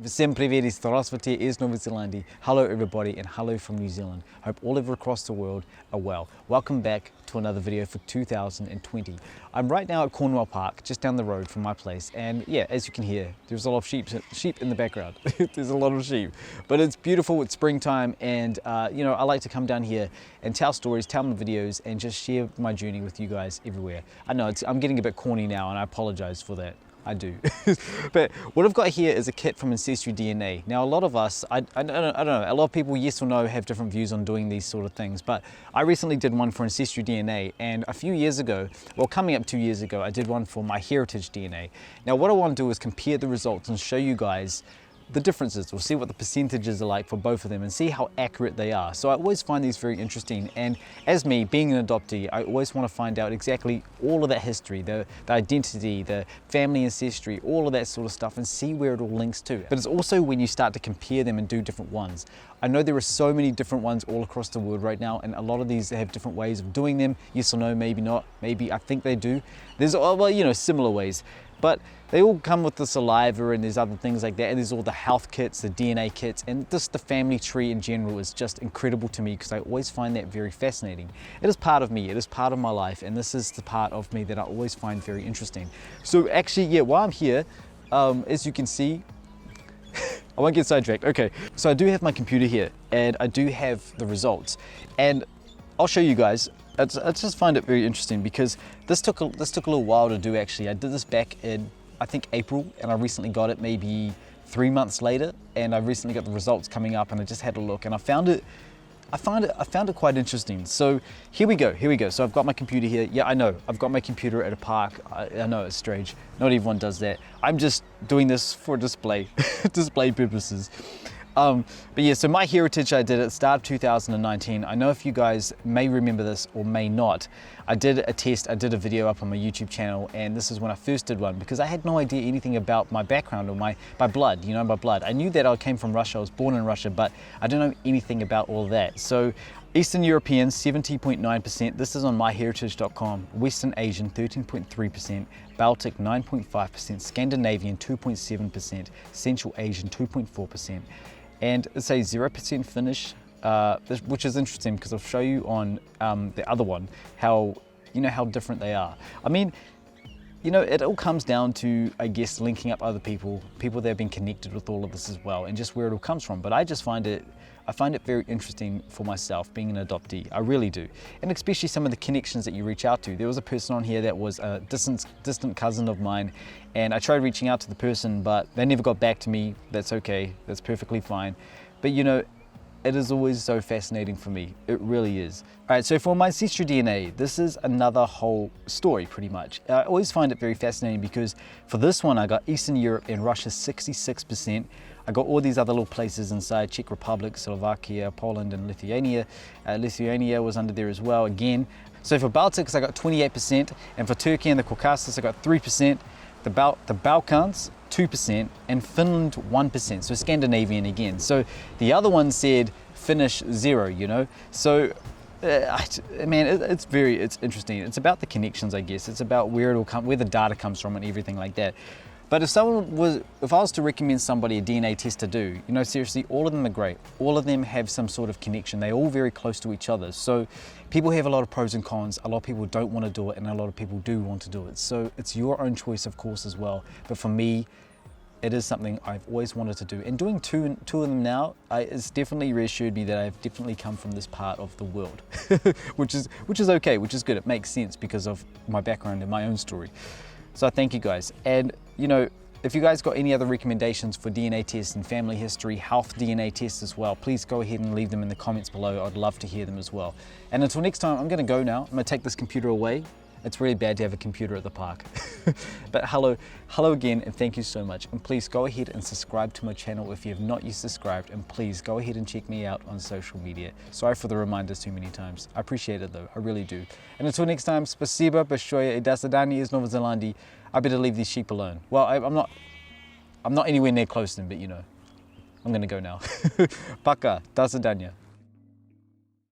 Всем привет из Здравствуйте из Новой Зеландии. Hello everybody and hello from New Zealand. Hope all over across the world are well. Welcome back to another video for 2020. I'm right now at Cornwall Park, just down the road from my place, and yeah, as you can hear, there's a lot of sheep in the background. There's a lot of sheep, but it's beautiful, it's springtime, and you know, I like to come down here and tell stories, tell my videos, and just share my journey with you guys everywhere. I know I'm getting a bit corny now, and I apologize for that. I do. But what I've got here is a kit from Ancestry DNA. Now a lot of us, I don't know, a lot of people, yes or no, have different views on doing these sort of things, but I recently did one for Ancestry DNA, and a few years ago, well coming up 2 years ago, I did one for my heritage DNA. Now what I want to do is compare the results and show you guys the differences. We'll see what the percentages are like for both of them and see how accurate they are. So I always find these very interesting, and as me being an adoptee, I always want to find out exactly all of that history, the identity, the family ancestry, all of that sort of stuff, and see where it all links to. But it's also when you start to compare them and do different ones. I know there are so many different ones all across the world right now, and a lot of these have different ways of doing them. Yes or no, maybe not, maybe I think they do. There's, well, you know, similar ways. But they all come with the saliva, and there's other things like that, and there's all the health kits, the DNA kits, and just the family tree in general is just incredible to me because I always find that very fascinating. It is part of me, it is part of my life, and this is the part of me that I always find very interesting. So actually, yeah, while I'm here, as you can see, I won't get sidetracked. Okay, so I do have my computer here, and I do have the results, and I'll show you guys. I just find it very interesting because this took a little while to do. Actually, I did this back in, I think, April, and I recently got it maybe 3 months later, and I recently got the results coming up, and I just had a look, and I found it quite interesting. So here we go. So I've got my computer here. Yeah, I know, I've got my computer at a park. I know it's strange. Not everyone does that. I'm just doing this for display, display purposes. But yeah, so my heritage, I did at the start of 2019. I know if you guys may remember this or may not. I did a test, I did a video up on my YouTube channel, and this is when I first did one because I had no idea anything about my background or my blood, you know, my blood. I knew that I came from Russia, I was born in Russia, but I don't know anything about all that. So Eastern European, 70.9%, this is on myheritage.com. Western Asian, 13.3%, Baltic, 9.5%, Scandinavian, 2.7%, Central Asian, 2.4%. And it says 0% Finnish, which is interesting because I'll show you on the other one how, you know, how different they are. I mean, you know, it all comes down to, I guess, linking up other people that have been connected with all of this as well, and just where it all comes from. But I just find it, very interesting for myself, being an adoptee. I really do. And especially some of the connections that you reach out to. There was a person on here that was a distant cousin of mine, and I tried reaching out to the person, but they never got back to me. That's okay, that's perfectly fine. But you know, it is always so fascinating for me. It really is. All right, so for my Ancestry DNA, this is another whole story pretty much. I always find it very fascinating because for this one, I got Eastern Europe and Russia 66%. I got all these other little places inside, Czech Republic, Slovakia, Poland, and Lithuania. Lithuania was under there as well again. So for Baltics, I got 28%, and for Turkey and the Caucasus, I got 3%. The Balkans, 2%, and Finland 1%, so Scandinavian again. So the other one said Finnish 0, you know. So man, it's interesting. It's about the connections, I guess. It's about where the data comes from and everything like that. But if I was to recommend somebody a DNA test to do, you know, seriously, all of them are great. All of them have some sort of connection. They're all very close to each other. So people have a lot of pros and cons. A lot of people don't want to do it, and a lot of people do want to do it. So it's your own choice, of course, as well. But for me, it is something I've always wanted to do. And doing two of them now, it's definitely reassured me that I've definitely come from this part of the world, which is okay, which is good. It makes sense because of my background and my own story. So I thank you guys. And you know, if you guys got any other recommendations for DNA tests and family history, health DNA tests as well, please go ahead and leave them in the comments below. I'd love to hear them as well. And until next time, I'm gonna go now. I'm gonna take this computer away. It's really bad to have a computer at the park. But hello again, and thank you so much. And please go ahead and subscribe to my channel if you have not yet subscribed, and please go ahead and check me out on social media. Sorry for the reminders too many times. I appreciate it though, I really do. And until next time, spasiba большое и до свидания из Новой Зеландии. I better leave these sheep alone. Well, I'm not anywhere near close to them, but you know, I'm gonna go now. Пока, до свидания.